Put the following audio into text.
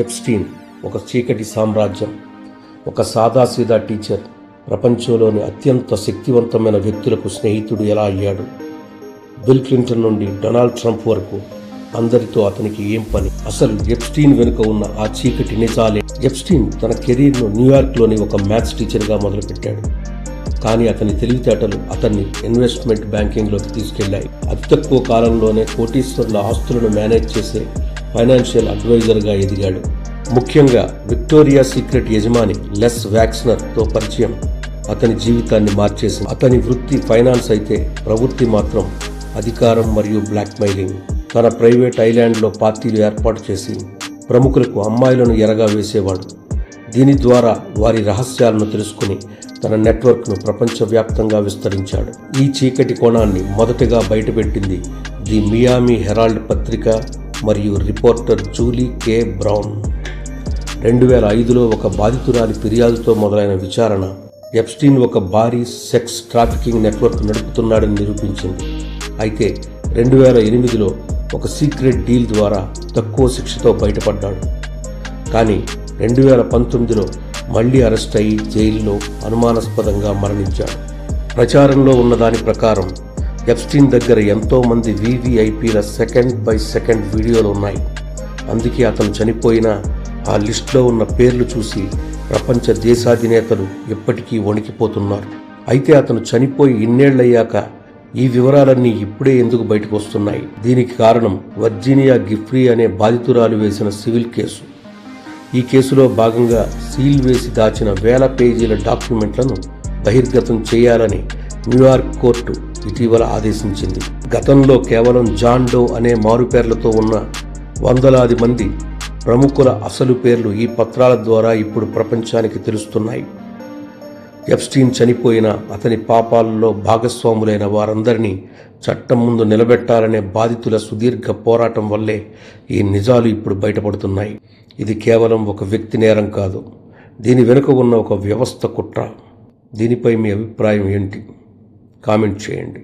Epstein ఒక చీకటి సామ్రాజ్యం. ఒక సాదాసీదా టీచర్ ప్రపంచంలోని అత్యంత శక్తివంతమైన వ్యక్తులకు స్నేహితుడు ఎలా అయ్యాడు? బిల్ క్లింటన్ నుండి డొనాల్డ్ ట్రంప్ వరకు అందరితో అతనికి ఏం పని? అసలు ఎప్స్టీన్ వెనుక ఉన్న ఆ చీకటి నిజాలే. ఎప్స్టీన్ తన కెరీర్ను న్యూయార్క్లోని ఒక మ్యాథ్స్ టీచర్గా మొదలుపెట్టాడు. కానీ అతని తెలివితేటలు అతన్ని ఇన్వెస్ట్మెంట్ బ్యాంకింగ్లోకి తీసుకెళ్లాయి. అతి తక్కువ కాలంలోనే కోటీశ్వర్ల ఆస్తులను మేనేజ్ చేసే ఫైనాన్షియల్ అడ్వైజర్గా ఎదిగాడు. ముఖ్యంగా విక్టోరియా సీక్రెట్ యజమాని లెస్ వ్యాక్స్నర్తో పరిచయం అతని జీవితాన్ని మార్చేసింది. అతని వృత్తి ఫైనాన్స్ అయితే ప్రవృత్తి మాత్రం అధికారం మరియు బ్లాక్మెయిలింగ్. తన ప్రైవేట్ ఐలాండ్లో పార్టీలు ఏర్పాటు చేసి ప్రముఖులకు అమ్మాయిలను ఎరగా వేసేవాడు. దీని ద్వారా వారి రహస్యాలను తెలుసుకుని తన నెట్వర్క్ను ప్రపంచవ్యాప్తంగా విస్తరించాడు. ఈ చీకటి కోణాన్ని మొదటగా బయటపెట్టింది ది మియామి హెరాల్డ్ పత్రిక మరియు రిపోర్టర్ జూలీ కే బ్రౌన్. 2005లో ఒక బాధితురాలి ఫిర్యాదుతో మొదలైన విచారణ ఎప్స్టీన్ ఒక భారీ సెక్స్ ట్రాఫికింగ్ నెట్వర్క్ నడుపుతున్నాడని నిరూపించింది. అయితే 2008లో ఒక సీక్రెట్ డీల్ ద్వారా తక్కువ శిక్షతో బయటపడ్డాడు. కానీ 2019లో మళ్లీ అరెస్ట్ అయ్యి జైల్లో అనుమానాస్పదంగా మరణించాడు. ప్రచారంలో ఉన్న దాని ప్రకారం ఎప్స్టీన్ దగ్గర ఎంతో మంది వీవీఐపీల సెకండ్ బై సెకండ్ వీడియోలు ఉన్నాయి. అందుకే అతను చనిపోయినా ఆ లిస్టులో ఉన్న పేర్లు చూసి ప్రపంచ దేశాధినేతలు ఎప్పటికీ వణికిపోతున్నారు. అయితే అతను చనిపోయి ఇన్నేళ్లయ్యాక ఈ వివరాలన్నీ ఇప్పుడే ఎందుకు బయటకు వస్తున్నాయి? దీనికి కారణం వర్జీనియా గిఫ్రీ అనే బాధితురాలు వేసిన సివిల్ కేసు. ఈ కేసులో భాగంగా సీల్ వేసి దాచిన వేల పేజీల డాక్యుమెంట్లను బహిర్గతం చేయాలని న్యూయార్క్ కోర్టు ఇటీవల ఆదేశించింది. గతంలో కేవలం జాన్ డో అనే మారుపేర్లతో ఉన్న వందలాది మంది ప్రముఖుల అసలు పేర్లు ఈ పత్రాల ద్వారా ఇప్పుడు ప్రపంచానికి తెలుస్తున్నాయి. ఎప్స్టీన్ చనిపోయిన అతని పాపాలలో భాగస్వాములైన వారందరినీ చట్టం ముందు నిలబెట్టాలనే బాధితుల సుదీర్ఘ పోరాటం వల్లే ఈ నిజాలు ఇప్పుడు బయటపడుతున్నాయి. ఇది కేవలం ఒక వ్యక్తి నేరం కాదు, దీని వెనుక ఉన్న ఒక వ్యవస్థ కుట్ర. దీనిపై మీ అభిప్రాయం ఏంటి? కామెంట్ చేయండి.